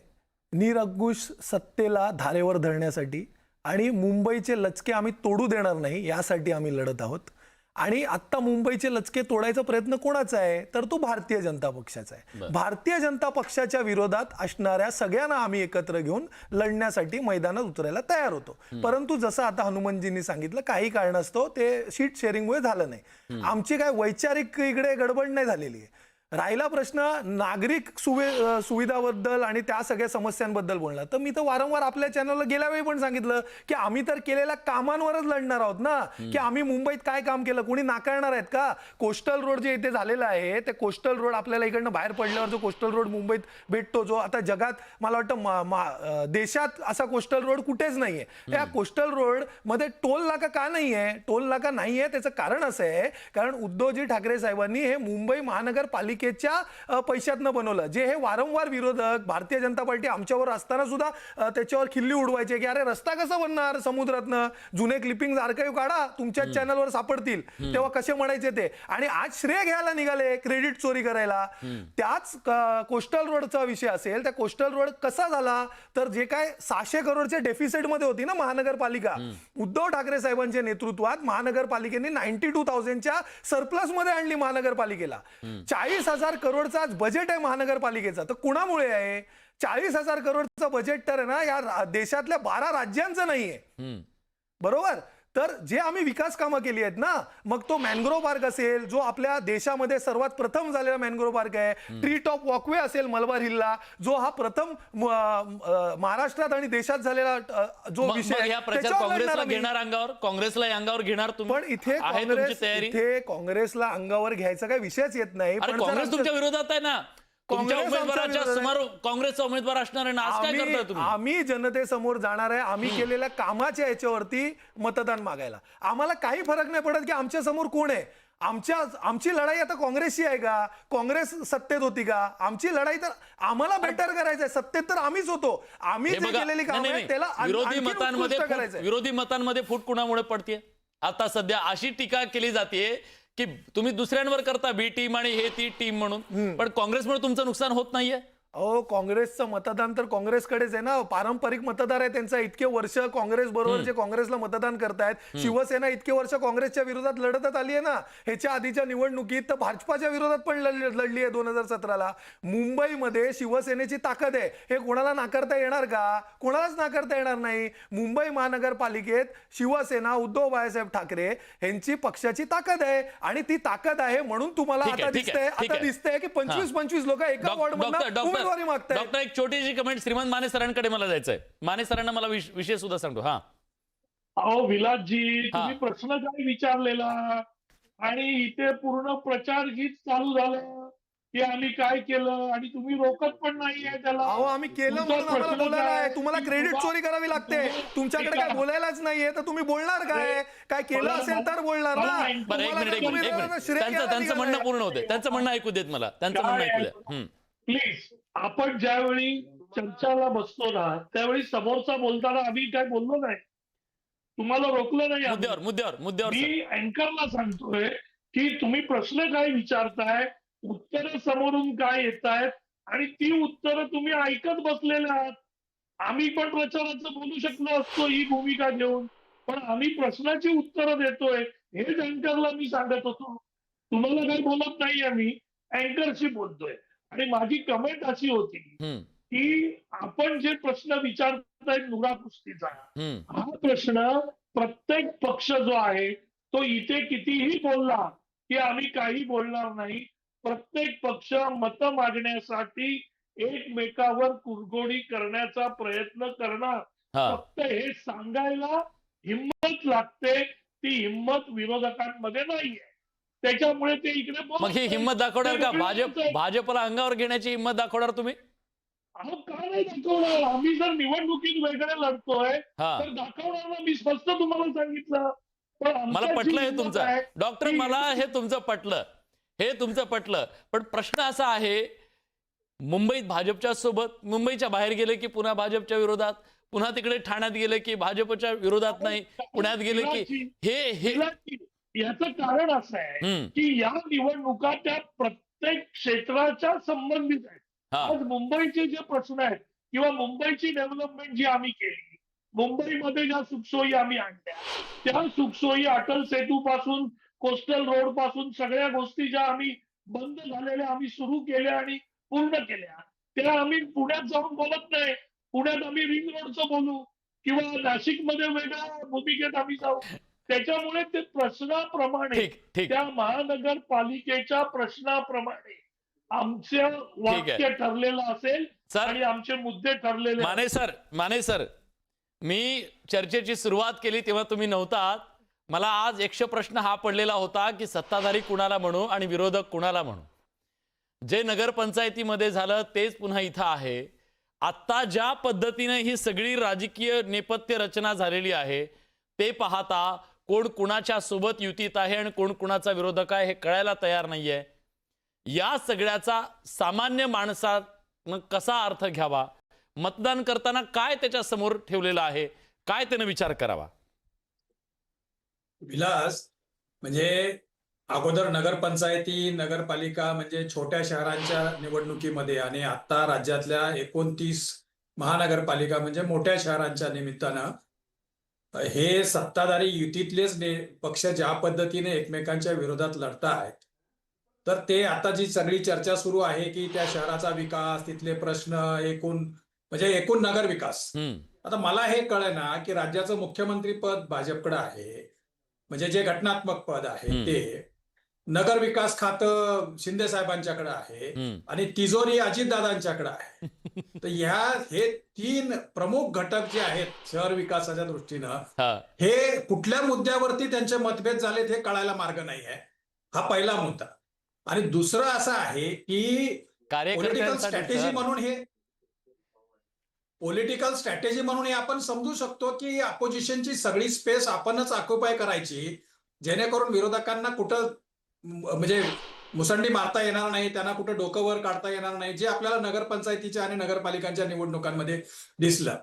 निरंकुश सत्तेला धारेवर धरण्यासाठी आणि मुंबईचे लचके आम्ही तोडू देणार नाही यासाठी आम्ही लढत आहोत. आणि आता मुंबईचे लचके तोडायचा प्रयत्न कोणाचा आहे तर तो भारतीय जनता पक्षाचा आहे. भारतीय जनता पक्षाच्या विरोधात असणाऱ्या सगळ्यांना आम्ही एकत्र घेऊन लढण्यासाठी मैदानात उतरायला तयार होतो. परंतु जसं आता हनुमंतजींनी सांगितलं, काही कारणास्तव ते शीट शेअरिंगमुळे झालं नाही. आमची काय वैचारिक इकडे गडबड नाही झालेली आहे. राहिला प्रश्न नागरिक सुविधाबद्दल आणि त्या सगळ्या समस्यांबद्दल बोलणार, तर मी तर वारंवार आपल्या चॅनलला गेल्या वेळी पण सांगितलं की आम्ही तर केलेल्या कामांवरच लढणार आहोत ना, की आम्ही मुंबईत काय काम केलं कोणी नाकारणार आहेत का? कोस्टल रोड जे इथे झालेला आहे ते कोस्टल रोड आपल्याला इकडनं बाहेर पडल्यावर जो कोस्टल रोड मुंबईत भेटतो, जो आता जगात मला वाटतं देशात असा कोस्टल रोड कुठेच नाहीये. त्या कोस्टल रोड मध्ये टोल नाका का नाहीये? टोल नाका नाहीये त्याचं कारण असं आहे कारण उद्धवजी ठाकरे साहेबांनी हे मुंबई महानगरपालिका पैशातनं बनवलं, जे हे वारंवार विरोधक भारतीय जनता पार्टी आमच्यावर असताना सुद्धा त्याच्यावर खिल्ली उडवायचे की अरे रस्ता कसा बनणार समुद्रातनं, जुने क्लिपिंग आर्काइव्ह काढा तुमच्या चॅनलवर सापडतील, तेव्हा कसे म्हणायचे ते. आणि आज श्रेय घ्यायला निघाले, क्रेडिट चोरी करायला. त्याच कोस्टल रोडचा विषय असेल, त्या कोस्टल रोड कसा झाला तर जे काय 600 करोडच्या डेफिसिट मध्ये होती ना महानगरपालिका, उद्धव ठाकरे साहेबांच्या नेतृत्वात महानगरपालिकेने 92,000च्या सरप्लस मध्ये आणली महानगरपालिकेला. 40,000 करोडचा बजेट आहे महानगरपालिकेचा, तर कुणामुळे आहे? 40,000 करोडचं बजेट तर आहे ना या देशातल्या 12 राज्यांचं नाहीये, बरोबर? तर जे आम्ही विकास कामं केली आहेत ना, मग तो मॅनग्रोव्ह पार्क असेल जो आपल्या देशामध्ये सर्वात प्रथम झालेला मॅनग्रोव्ह पार्क आहे, ट्री टॉप वॉकवे असेल मलबार हिलला जो हा प्रथम महाराष्ट्रात आणि देशात झालेला जो विषय
काँग्रेसला घेणार अंगावर, काँग्रेसला अंगावर घेणार तुम्ही?
पण इथे काँग्रेसला अंगावर घ्यायचा काही विषयच येत नाही. पण
काँग्रेस तुमच्या विरोधात आहे ना, तुमच्या उमेदवाराच्या समोर काँग्रेसचा उमेदवार असणार आहे ना, आज काय करताय तुम्ही?
आम्ही जनतेसमोर जाणार आहे, आम्ही केलेल्या कामाच्या याच्यावरती मतदान मागायला. आम्हाला काही फरक नाही पडत की आमच्या समोर कोण आहे. आमची लढाई आता काँग्रेसची आहे का? काँग्रेस सत्तेत होती का? आमची लढाई तर आम्हाला बेटर करायचंय. सत्तेत तर आम्हीच होतो. आम्ही जे केलेली काम आहे त्याला
विरोधी मतांमध्ये फूट कुणामुळे पडते? आता सध्या अशी टीका केली जाते की तुम्ही दुसऱ्यांवर करता बी टीम आणि हे ती टीम म्हणून, पण काँग्रेसमुळे तुमचं नुकसान होत नाहीये?
अहो काँग्रेसचं मतदान तर काँग्रेसकडेच आहे ना, पारंपरिक मतदार आहे त्यांचा. इतके वर्ष काँग्रेस बरोबर जे काँग्रेसला मतदान करतायत, शिवसेना इतके वर्ष काँग्रेसच्या विरोधात लढतच आली आहे ना. ह्याच्या आधीच्या निवडणुकीत तर भाजपाच्या विरोधात पण लढली आहे 2017ला. मुंबईमध्ये शिवसेनेची ताकद आहे, हे कोणाला नाकारता येणार का? कोणालाच नाकारता येणार नाही. मुंबई महानगरपालिकेत शिवसेना, उद्धव बाळासाहेब ठाकरे यांची पक्षाची ताकद आहे आणि ती ताकद आहे म्हणून तुम्हाला आता दिसतंय की 25-25 लोक एका वॉर्डमध्ये
डॉक्टर एक छोटीशी कमेंट श्रीमंत माने सरांकडे मला जायचंय. माने सरांना मला विषय सुद्धा सांगतो. हा
अहो विलासजी, तुम्ही प्रश्न काय विचारलेला? आणि इथे पूर्ण प्रचार गीत चालू झालं की आम्ही काय केलं आणि तुम्ही रोखत पण नाहीये त्याला.
अहो आम्ही केलं
तुमचा
म्हणून आम्हाला
प्रश्न
बोलायला
काय?
आहे. तुम्हाला
की
क्रेडिट
तुम्हा-
चोरी करावी लागते. तुमच्याकडे
ऐका.
काय बोलायलाच नाहीये तर तुम्ही बोलणार काय? काय केलं
मला-
असेल तर बोलणार
मला
ना.
ऐकू-
बरं, एक
तुम्हाला
मिनिट
तर तुम्ही श्रेय
त्यांचं
घ्यायला
त्यांचं म्हणणं
निघालाय.
पूर्ण होते. त्यांचं म्हणणं ऐकू देत मला. त्यांचं म्हणणं ऐकू द्या.
प्लीज, आपण ज्यावेळी चर्चाला बसतो ना त्यावेळी समोरचा बोलताना आम्ही काय बोललो नाही, तुम्हाला रोखलं नाही आम्ही.
मुद्द्यावर सर.
मी अँकरला सांगतोय की तुम्ही प्रश्न काय विचारताय, उत्तरं समोरून काय येत आहेत आणि ती उत्तरं तुम्ही ऐकत बसलेले आहात. आम्ही पण प्रचाराचं बोलू शकलो असतो ही भूमिका घेऊन, पण आम्ही प्रश्नाची उत्तरं देतोय हेच अँकरला मी सांगत होतो. तुम्हाला काही बोलत नाही आम्ही, अँकरशी बोलतोय. आणि माझी कमेंट अशी होती की आपण जे प्रश्न विचारताय नुरा कुस्तीचा, हा प्रश्न प्रत्येक पक्ष जो आहे तो इथे कितीही बोलला की आम्ही काही बोलणार नाही. प्रत्येक पक्ष मतं मागण्यासाठी एकमेकावर कुरघोडी करण्याचा प्रयत्न करणार. फक्त हे सांगायला हिंमत लागते, ती हिंमत विरोधकांमध्ये नाहीये. त्याच्यामुळे ते इकडे बोलत
मग ही
नाही.
हिंमत दाखवणार का?
ते
भाजपला अंगावर घेण्याची हिंमत दाखवणार तुम्ही?
अहो का नाही दाखवणार? आम्ही जर निवडणुकीत वेगळे लढतोय तर दाखवणार ना. मी स्पष्ट तुम्हाला सांगितलं. पण
मला
आमची
पटलं हे
हिंमत
तुमचं
आहे
डॉक्टर,
की-
मला हे तुमचं पटलं. पण प्रश्न असा आहे, मुंबईत भाजपच्या सोबत, मुंबईच्या बाहेर गेले की पुन्हा भाजपच्या विरोधात, पुन्हा तिकडे ठाण्यात गेले की भाजपच्या विरोधात नाही, पुण्यात गेले की हे
याचं कारण असं आहे की या निवडणुका त्या प्रत्येक क्षेत्राच्या संबंधित आहेत. आज मुंबईचे जे प्रश्न आहेत किंवा मुंबईची डेव्हलपमेंट जी आम्ही केली, मुंबईमध्ये ज्या सुखसोयी आम्ही आणल्या, त्या सुखसोयी अटल सेतू पासून कोस्टल रोड पासून सगळ्या गोष्टी ज्या आम्ही बंद झालेल्या आम्ही सुरू केल्या आणि पूर्ण केल्या, त्या आम्ही पुण्यात जाऊन बोलत नाही. पुण्यात आम्ही रिंग रोडचं बोलू किंवा नाशिकमध्ये वेगळ्या भूमिकेत आम्ही जाऊ. त्याच्यामुळे ते प्रश्नाप्रमाणे, त्या महानगरपालिकेच्या प्रश्नाप्रमाणे आमचं वाक्य ठरलेलं असेल आणि आमचे मुद्दे ठरलेले.
माने सर, मी चर्चेची सुरुवात केली तेव्हा तुम्ही नव्हतात. मला आज प्रश्न हा पडलेला होता की सत्ताधारी कुणाला म्हणू आणि विरोधक कुणाला म्हणू. जे नगरपंचायतीमध्ये झालं तेच पुन्हा इथं आहे. आत्ता ज्या पद्धतीने ही सगळी राजकीय नेपथ्य रचना झालेली आहे ते पाहता कोण कुणाच्या सोबत युतीत आहे आणि कोण कुणाचा विरोधक आहे हे कळायला तयार नाहीये. या सगळ्याचा सामान्य माणसानं कसा अर्थ घ्यावा, मतदान करताना काय त्याच्या समोर ठेवलेलं आहे, काय त्यानं विचार करावा?
विलास, म्हणजे अगोदर नगरपंचायती, नगरपालिका म्हणजे छोट्या शहरांच्या निवडणुकीमध्ये आणि आता राज्यातल्या 29 महानगरपालिका म्हणजे मोठ्या शहरांच्या निमित्तानं हे सत्ताधारी युतीतलेच पक्ष ज्या पद्धतीने एकमेकांच्या विरोधात लढतायत, तर ते आता जी सगळी चर्चा सुरू आहे की त्या शहराचा विकास, तिथले प्रश्न, एकूण नगर विकास. आता मला हे कळेना की राज्याचं मुख्यमंत्री पद भाजपकडे आहे, म्हणजे जे घटनात्मक पद आहे ते, नगर विकास खातं शिंदे साहेबांच्याकडे आहे आणि तिजोरी अजितदादांच्याकडे आहे. तर हे 3 प्रमुख घटक जे आहेत शहर विकासाच्या दृष्टीनं, हे कुठल्या मुद्द्यावरती त्यांचे मतभेद झालेत हे कळायला मार्ग नाही आहे. हा पहिला मुद्दा. आणि दुसरं असं आहे की पॉलिटिकल स्ट्रॅटेजी म्हणून हे आपण समजू शकतो की अपोजिशनची सगळी स्पेस आपणच ऑक्युपाय करायची, जेणेकरून विरोधकांना कुठं म्हणजे मुसंडी मारता येणार नाही, त्यांना कुठं डोकं वर काढता येणार नाही, जे आपल्याला नगरपंचायतीच्या आणि नगरपालिकांच्या निवडणुकांमध्ये दिसलं.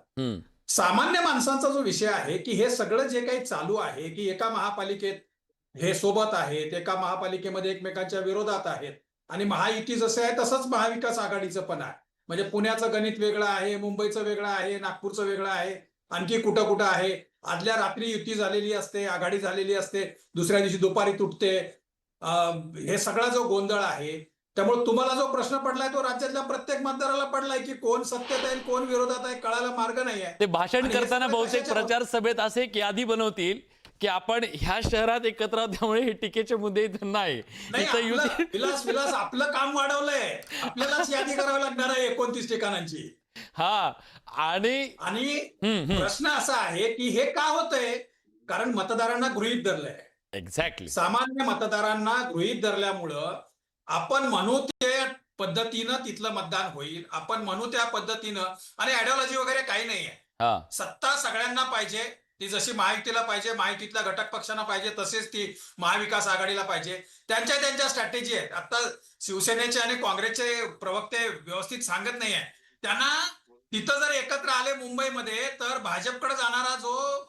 सामान्य माणसांचा जो विषय आहे की हे सगळं जे काही चालू आहे की एका महापालिकेत हे सोबत आहेत, एका महापालिकेमध्ये एकमेकांच्या विरोधात आहेत आणि महायुती जसे आहे तसंच महाविकास आघाडीचं पण आहे. म्हणजे पुण्याचं गणित वेगळं आहे, मुंबईचं वेगळं आहे, नागपूरचं वेगळं आहे, आणखी कुठं कुठं आहे. आदल्या रात्री युती झालेली असते, आघाडी झालेली असते, दुसऱ्या दिवशी दुपारी तुटते. हे सगळा जो गोंधळ आहे, त्यामुळे तुम्हाला जो प्रश्न पडलाय तो राज्यातल्या प्रत्येक मतदाराला पडलाय की कोण सत्तेत आहे, कोण विरोधात आहे, कळायला मार्ग नाही आहे.
ते भाषण करताना बहुतेक प्रचार सभेत असे की यादी बनवतील की आपण ह्या शहरात एकत्र आहोत, त्यामुळे हे टीकेचे मुद्दे नाही.
विलास, आपलं काम वाढवलंय, आपल्यालाच यादी करावी लागणार आहे 29 ठिकाणांची. आणि प्रश्न असा आहे की हे का होतंय, कारण मतदारांना गृहीत धरलंय
एक्झॅक्टली.
सामान्य मतदारांना गृहीत धरल्यामुळं आपण म्हणू त्या पद्धतीनं तिथलं मतदान होईल, आपण म्हणू त्या पद्धतीनं, आणि आयडिओलॉजी वगैरे काही नाहीये.
हा,
सत्ता सगळ्यांना पाहिजे, ती जशी महायुतीला पाहिजे, महायुतीतल्या घटक पक्षांना पाहिजे, तसेच ती महाविकास आघाडीला पाहिजे. त्यांच्या स्ट्रॅटेजी आहेत. आता शिवसेनेचे आणि काँग्रेसचे प्रवक्ते व्यवस्थित सांगत नाहीये. त्यांना तिथं जर एकत्र आले मुंबईमध्ये, तर भाजपकडे जाणारा जो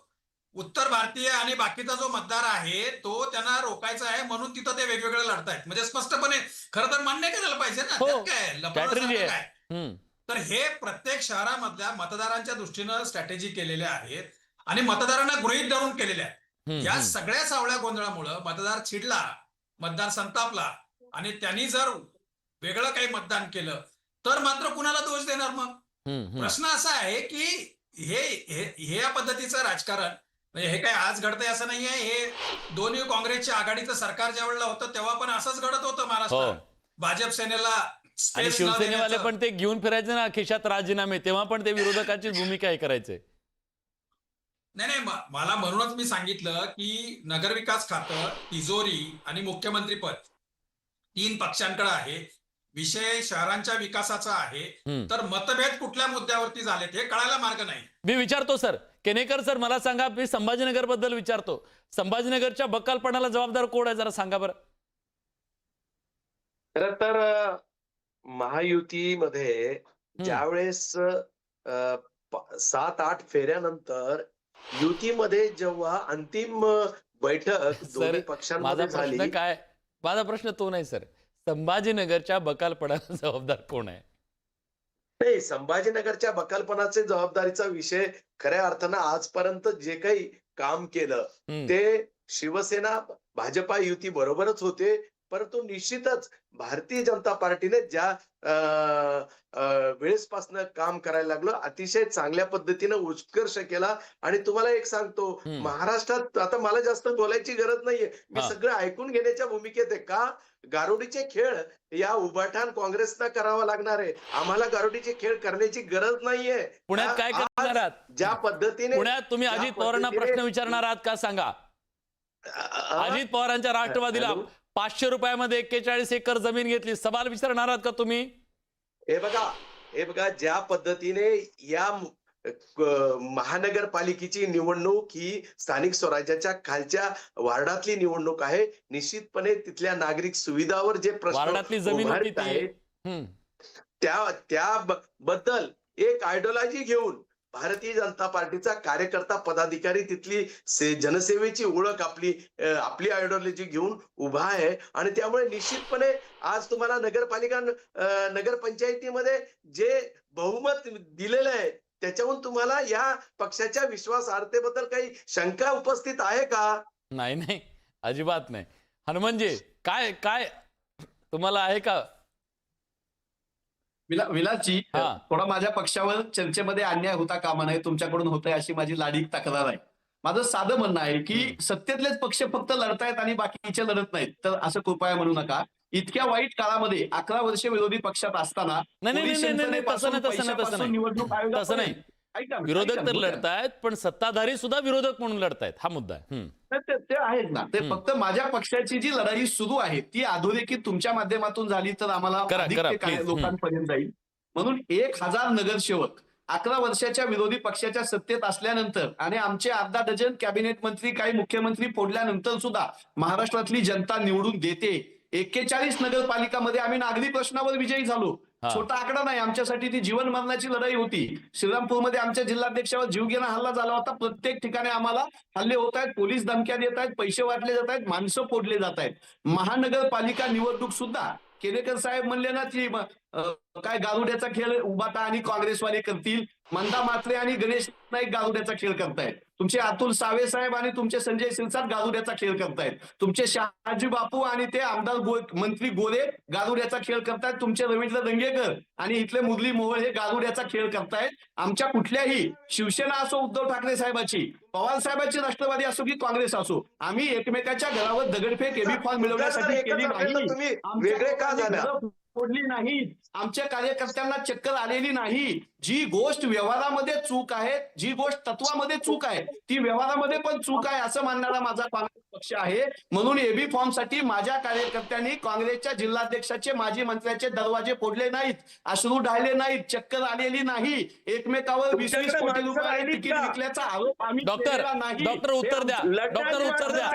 उत्तर भारतीय आणि बाकीचा जो मतदार आहे तो त्यांना रोखायचा आहे, म्हणून तिथं ते वेगवेगळे लढतायत. म्हणजे स्पष्टपणे खरं तर मान्य करायला पाहिजे ना,
हो,
त्यात काय
strategy आहे.
काय.
हम्म.
तर हे प्रत्येक शहरामधल्या मतदारांच्या दृष्टीनं स्ट्रॅटेजी केलेल्या आहेत आणि मतदारांना गृहीत धरून केलेल्या आहेत. या सगळ्या सावळ्या गोंधळामुळं मतदार चिडला, मतदार संतापला, आणि त्यांनी जर वेगळं काही मतदान केलं तर मात्र कुणाला दोष देणार मग? प्रश्न असा आहे की हे या पद्धतीचं राजकारण, म्हणजे हे काय आज घडतंय असं नाहीये. हे दोन्ही काँग्रेसच्या आघाडीचं सरकार ज्या वेळेला होतं तेव्हा पण असंच घडत होतं महाराष्ट्रात. भाजप सेनेला
आणि शिवसेनेवाले पण ते घेऊन फिरायचे ना खिशात राजीनामे, तेव्हा पण ते विरोधकाची भूमिका हे करायचे.
नाही, मला म्हणूनच मी सांगितलं की नगरविकास खातं, तिजोरी आणि मुख्यमंत्री पद 3 पक्षांकडे आहे. विषय शहरांच्या विकासाचा आहे. तर मतभेद कुठल्या मुद्द्यावरती झालेत हे कळायला मार्ग नाही.
मी विचारतो सर, केनेकर सर, मला सांगा, मी संभाजीनगर बद्दल विचारतो. संभाजीनगरच्या बकालपणाला जबाबदार कोण आहे, जरा सांगा बरं.
खरं तर महायुतीमध्ये ज्यावेळेस 7-8 फेऱ्यानंतर युतीमध्ये जेव्हा अंतिम बैठक दोन्ही पक्षांमध्ये झाली,
माझा प्रश्न तो नाही सर, संभाजीनगरच्या बकालपणाला जबाबदार कोण आहे?
नाही, संभाजीनगरच्या बकालपणाचे जबाबदारीचा विषय खऱ्या अर्थानं आजपर्यंत जे काही काम केलं ते शिवसेना भाजपा युती बरोबरच होते. परंतु निश्चितच भारतीय जनता पार्टीने ज्या वेळेसपासनं काम करायला लागलं, अतिशय चांगल्या पद्धतीनं उत्कर्ष केला. आणि तुम्हाला एक सांगतो, महाराष्ट्रात आता मला जास्त बोलायची गरज नाहीये, मी सगळं ऐकून घेण्याच्या भूमिकेत आहे. का गारुडीचे खेळ या उभाठाण काँग्रेसना करावा लागणार आहे, आम्हाला गारुडीचे खेळ करण्याची गरज नाहीये.
पुण्यात काय करणार आहात?
ज्या पद्धतीने
पुण्यात तुम्ही अजित पवारांना प्रश्न विचारणार आहात का सांगा? अजित पवारांच्या राष्ट्रवादीला 500 रुपयामध्ये 41 एकर जमीन घेतली, सवाल विचारणार आहात का तुम्ही?
हे बघा ज्या पद्धतीने या महानगरपालिकेची निवडणूक ही स्थानिक स्वराज्याच्या खालच्या वार्डातली निवडणूक आहे. निश्चितपणे तिथल्या नागरिक सुविधावर जे
वार्डातली जमीन
उभारत आहेत त्याबद्दल एक आयडिओलॉजी घेऊन भारतीय जनता पार्टीचा कार्यकर्ता पदाधिकारी तिथली जनसेवेची ओळख आपली आयडिओलॉजी घेऊन उभा आहे. आणि त्यामुळे निश्चितपणे आज तुम्हाला नगरपंचायतीमध्ये जे बहुमत दिलेलं आहे त्याच्याहून तुम्हाला या पक्षाच्या विश्वासार्हतेबद्दल काही शंका उपस्थित आहे का?
नाही, अजिबात नाही. हनुमानजी, काय तुम्हाला आहे का?
विलासजी, थोडा माझ्या पक्षावर चर्चेमध्ये अन्याय होता कामा नये, तुमच्याकडून होतंय अशी माझी लाडीक तक्रार आहे. माझं साधं म्हणणं आहे की सत्तेतलेच पक्ष फक्त लढतायत आणि बाकीचे लढत नाहीत, तर असं कृपया म्हणू नका. इतक्या वाईट काळामध्ये 11 वर्ष विरोधी पक्षात असताना निवडणूक
तसं नाही, विरोधक तर लढतायत पण सत्ताधारी सुद्धा विरोधक म्हणून लढतायत, हा मुद्दा आहे.
ते आहेत ना, ते फक्त माझ्या पक्षाची जी लढाई सुरू आहे ती अधोरेखित तुमच्या माध्यमातून झाली तर आम्हाला लोकांपर्यंत जाईल. म्हणून 1000 नगरसेवक 11 वर्षाच्या विरोधी पक्षाच्या सत्तेत असल्यानंतर आणि आमचे अर्धा डझन कॅबिनेट मंत्री, काही मुख्यमंत्री फोडल्यानंतर सुद्धा महाराष्ट्रातली जनता निवडून देते. 41 नगरपालिकामध्ये आम्ही नागरी प्रश्नावर विजयी झालो. छोटा आकडा नाही, आमच्यासाठी ती जीवन मरणाची लढाई होती. श्रीरामपूरमध्ये आमच्या जिल्हाध्यक्षावर जीवघेणा हल्ला झाला होता. प्रत्येक ठिकाणी आम्हाला हल्ले होत आहेत, पोलीस धमक्या देत आहेत, पैसे वाटले जात आहेत, माणसं फोडले जात आहेत. महानगरपालिका निवडणूक सुद्धा केनेकर साहेब म्हणले ना की काय गारुड्याचा खेळ उभाटा आणि काँग्रेसवाले करतील, मंदा मात्रे आणि गणेश नाईक गारुड्याचा खेळ करतायत. तुमचे अतुल सावे साहेब आणि तुमचे संजय शिरसाट गारुड्याचा खेळ करतायत. तुमचे शहाजी बापू आणि ते आमदार मंत्री गोरे गारुड्याचा खेळ करतायत. तुमचे रवींद्र दंगेकर आणि इथले मुरली मोहोळ हे गारुड्याचा खेळ करतायत. आमच्या कुठल्याही शिवसेना असो, उद्धव ठाकरे साहेबाची, पवार साहेबांची राष्ट्रवादी असो की काँग्रेस असो, आम्ही एकमेकाच्या घरावर दगडफेक एबी फॉर्म मिळवण्यासाठी केली नाही.
तुम्ही वेगळे का झाला?
फोडली नाही, आमच्या कार्यकर्त्यांना चक्कर आलेली नाही. जी गोष्ट व्यवहारामध्ये चूक आहे, जी गोष्ट तत्वामध्ये चूक आहे, ती व्यवहारामध्ये पण चूक आहे असं मानणारा माझा काँग्रेस पक्ष आहे. म्हणून एबी फॉर्म साठी माझ्या कार्यकर्त्यांनी काँग्रेसच्या जिल्हाध्यक्षाचे, माजी मंत्र्याचे दरवाजे फोडले नाहीत, अश्रू ढाळले नाहीत, चक्कर आलेली नाही. एकमेकावर 20-20 कोटी रुपये तिकीट विकल्याचा आरोप आम्ही केलेला नाही.
डॉक्टर उत्तर द्या, डॉक्टर उत्तर द्या,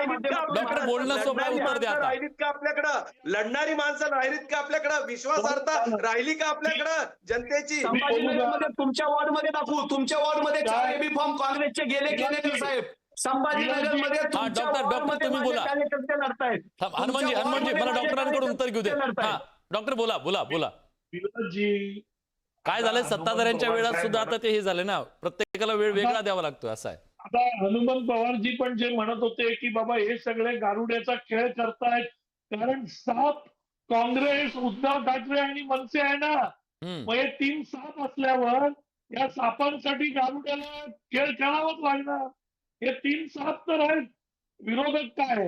डॉक्टर बोलणं सोपं, उत्तर द्या आता.
राहिलीत का आपल्याकडं? लढणारी माणसं राहिलीत का आपल्याकडं? विश्वासार्हता राहिली का आपल्याकडं जनतेची?
संभाजीनगरमध्ये तुमच्या वॉर्डमध्ये दाखवू, तुमच्या वॉर्डमध्ये 4 एबी फॉर्म काँग्रेसचे गेले केले साहेब. संभाजीनगरमध्ये तुमच्या
डॉक्टर
वॉर्डमध्ये
तुम्ही बोला.
माझे कार्यकर्ते लढतायत.
हनुमानजी मला डॉक्टरांकडून उत्तर घेऊ दे. हा डॉक्टर बोला बोला बोला.
विनोदजी,
काय झालंय, सत्ताधाऱ्यांच्या वेळात सुद्धा आता ते हे झाले ना, प्रत्येकाला वेळ वेगळा द्यावा लागतो, असं आहे.
आता हनुमंत पवारजी पण जे म्हणत होते की बाबा हे सगळे गारुड्याचा खेळ करतायत, कारण साप काँग्रेस, उद्धव ठाकरे आणि मनसे आहे ना, मग हे 3 साप असल्यावर या सापांसाठी गारुड्याला खेळ खेळावाच लागणार. हे 3 साप तर आहेत, विरोधक काय,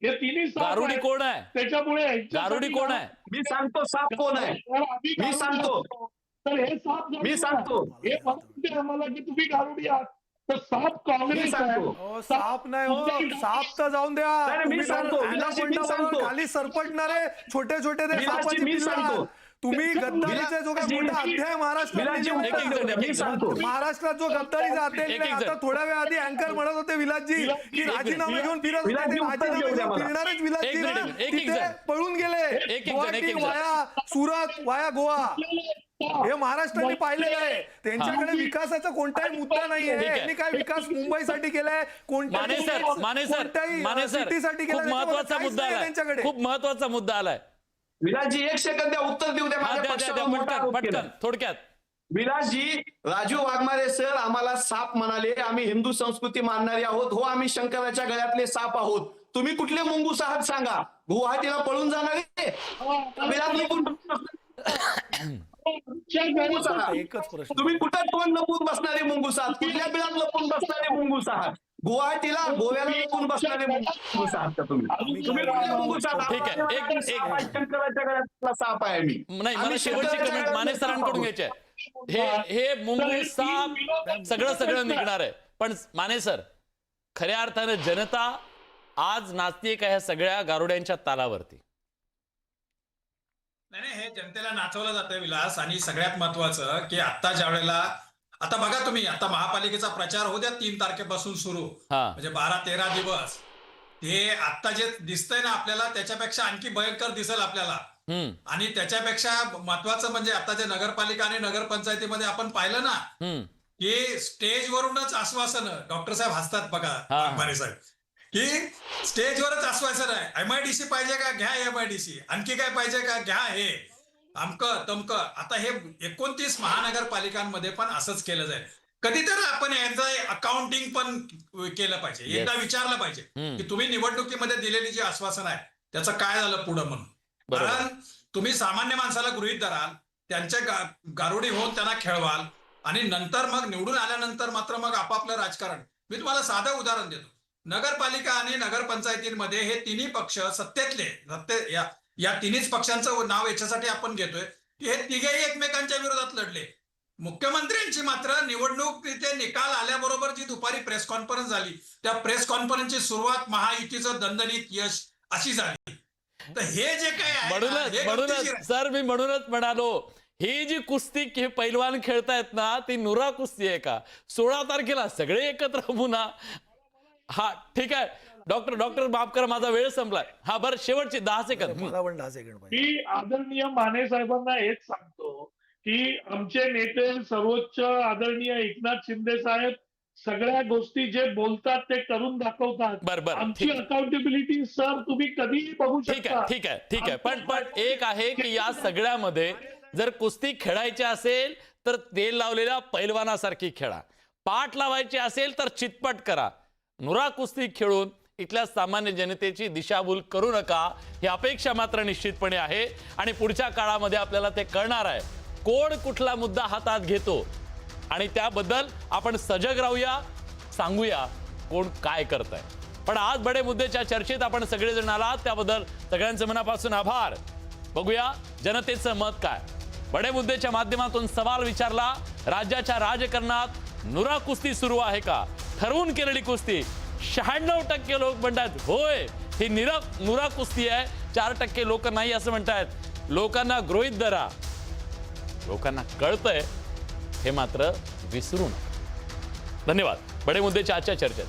हे तिन्ही साप
गारुडी
आहेत.
कोण आहे?
त्याच्यामुळे
गारुडी कोण आहे?
मी सांगतो साप कोण आहे, मी सांगतो.
तर हे साप
मी सांगतो.
हे म्हणते आम्हाला की तुम्ही गारुडी आहात, तर साप
मी
काँग्रेस आहे.
सांगतो.
साप नाही हो, साप तर जाऊन द्या.
नाही, मी
तुम्ही
सांगतो,
त्याला
विलासजी, मी
कोणता
सांगतो.
बरोबर खाली सरपटणारे छोटे छोटे ते
विलासजी,
सापाची
मी
पिल्लं
सांगतो.
आहात. तुम्ही गद्दारीचा जो काही मोठा अध्याय महाराष्ट्रात
विलासजी,
निर्माण
मी सांगतो.
महाराष्ट्रात जो गद्दारीचा अध्याय
एक- एक
लिहिला, आता
जण.
थोड्या वेळ आधी अँकर म्हणत होते विलासजी की राजीनामे घेऊन फिरत होते.
विलासजी,
ते
उत्तर
राजीनामे
देऊ द्या
घेऊन
मला.
फिरणारेच विलासजी
एक
ना,
मिनिट, एक- एक
तिथे
जण.
पळून गेले.
एक जण,
गुवाहाटी
एक जण.
वाया सुरत वाया गोवा हे महाराष्ट्राने पाहिलेलं आहे. त्यांच्याकडे विकासाचा कोणताही मुद्दा नाहीये.
ठीक आहे.
यांनी काय विकास मुंबईसाठी केलाय,
माने सर
सिटीसाठी
खूप महत्वाचा मुद्दा आलाय,
त्यांच्याकडे.
खूप महत्वाचा मुद्दा आलाय.
विलासजी 1 सेकंद द्या, उत्तर देऊ द्या.
हा,
माझ्या
द्या,
पक्षावर
द्या,
मोठा
पटकन
आरोप केला.
पटकन थोडक्यात.
विलासजी, राजू वाघमारे सर आम्हाला साप म्हणाले. आम्ही हिंदू संस्कृती मानणारे आहोत. हो, आम्ही शंकराच्या गळ्यातले साप आहोत. तुम्ही कुठले मुंगूस आहात सांगा? गुवाहाटीला पळून जाणारे, बिलात लपून मुंगूस आहात.
एकच प्रश्न.
तुम्ही कुठं तोंड लपून बसणारे मुंगूस आहात? कुठल्या बिलात लपून बसणारे मुंगूस आहात? गुवाहाटीला गोव्याला लपून बसणारे मुंगूस आहात का तुम्ही? तुम्ही कुठले मुंगूस आहात?
ठीक आहे. एक-
शंकराच्या गळ्यातला साप आहे मी.
नाही, मला
आम्ही
शेवटची
शंकराच्या
कमेंट माने
गळ्यातले
सरांकडून
साप
घ्यायची आहे. हे मुंगू साप सगळं निघणार आहे. पण माने सर, खऱ्या अर्थानं जनता आज नाचतीये का ह्या सगळ्या गारुड्यांच्या तालावरती?
नाही, हे जनतेला नाचवलं जातं विलास. आणि सगळ्यात महत्वाचं की आता ज्या वेळेला, आता बघा तुम्ही, आता महापालिकेचा प्रचार होऊ द्या 3 तारखेपासून सुरू,
हा.
म्हणजे 12-13 दिवस. ते आता जे दिसतंय ना आपल्याला, त्याच्यापेक्षा आणखी भयंकर दिसेल आपल्याला. आणि त्याच्यापेक्षा महत्वाचं म्हणजे आता जे नगरपालिका आणि नगरपंचायतीमध्ये आपण पाहिलं ना, की स्टेजवरूनच आश्वासनं, डॉक्टर साहेब हसतात बघा, वाघमारे साहेब, की स्टेजवरच आश्वासन आहे. एमआयडीसी पाहिजे का? घ्या एमआयडीसी. आणखी काय पाहिजे का? घ्या हे अमकं तमकं. आता हे 29 महानगरपालिकांमध्ये पण असंच केलं जाईल. कधीतरी आपण याचं अकाउंटिंग पण केलं पाहिजे. एकदा विचारलं पाहिजे की तुम्ही निवडणुकीमध्ये दिलेली जी आश्वासन आहे त्याचं काय झालं पुढं म्हणून. कारण तुम्ही सामान्य माणसाला गृहीत धराल, त्यांचे गारुडी होऊन त्यांना खेळवाल, आणि नंतर मग निवडून आल्यानंतर मात्र मग आपापलं राजकारण. मी तुम्हाला साधं उदाहरण देतो. नगरपालिका आणि नगरपंचायतींमध्ये हे तिन्ही पक्ष सत्तेतले या तिन्हीच पक्षांचं नाव याच्यासाठी आपण घेतोय की हे तिघेही एकमेकांच्या विरोधात लढले. मुख्यमंत्र्यांची मात्र निवडणूक ते निकाल आल्याबरोबर जी दुपारी प्रेस कॉन्फरन्स झाली, त्या प्रेस कॉन्फरन्सची सुरुवात महायुतीचं दणदणीत यश अशी झाली. तर हे जे काय आहे,
म्हणूनच सर, मी म्हणूनच म्हणालो, ही जी कुस्ती हे पैलवान खेळतायत ना, ती नुरा कुस्ती आहे का? 16 तारखेला सगळे एकत्र पुन्हा. हा ठीक आहे. डॉक्टर माफ करा, माझा वेळ संपलाय. हा बरं, शेवटची 10 सेकंद.
मला पण 10 सेकंद पाहिजे.
मी आदरणीय माने साहेबांना हेच सांगतो की आमचे नेते सर्वोच्च आदरणीय एकनाथ शिंदे साहेब सगळ्या गोष्टी जे बोलतात ते करून दाखवतात.
बरं,
आमची
ठीक.
अकाउंटेबिलिटी सर तुम्ही कधीही बघू शकता.
ठीक आहे. पण एक आहे की या सगळ्यामध्ये जर कुस्ती खेळायची असेल तर तेल लावलेल्या पैलवानासारखी खेळा. पाठ लावायची असेल तर चितपट करा. नुरा कुस्ती खेळून इथल्या सामान्य जनतेची दिशाभूल करू नका, ही अपेक्षा मात्र निश्चितपणे आहे. आणि पुढच्या काळामध्ये आपल्याला ते कळणार आहे कोण कुठला मुद्दा हातात घेतो, आणि त्याबद्दल आपण सजग राहूया, सांगूया कोण काय करतंय. पण आज बडे मुद्द्याच्या चर्चेत आपण सगळेजण आलात, त्याबद्दल सगळ्यांचे मनापासून आभार. बघूया जनतेचं मत काय. बडे मुद्देच्या माध्यमातून सवाल विचारला, राज्याच्या राजकारणात नुरा कुस्ती सुरू आहे का? ठरवून केलेली कुस्ती. 96% लोक म्हणतात होय ही नुरा कुस्ती आहे, 4% लोक नाही असं म्हणतायत. लोकांना गृहीत धरा, लोकांना कळतंय हे मात्र विसरू नका. धन्यवाद. बडे मुद्देच्या आजच्या चर्चेत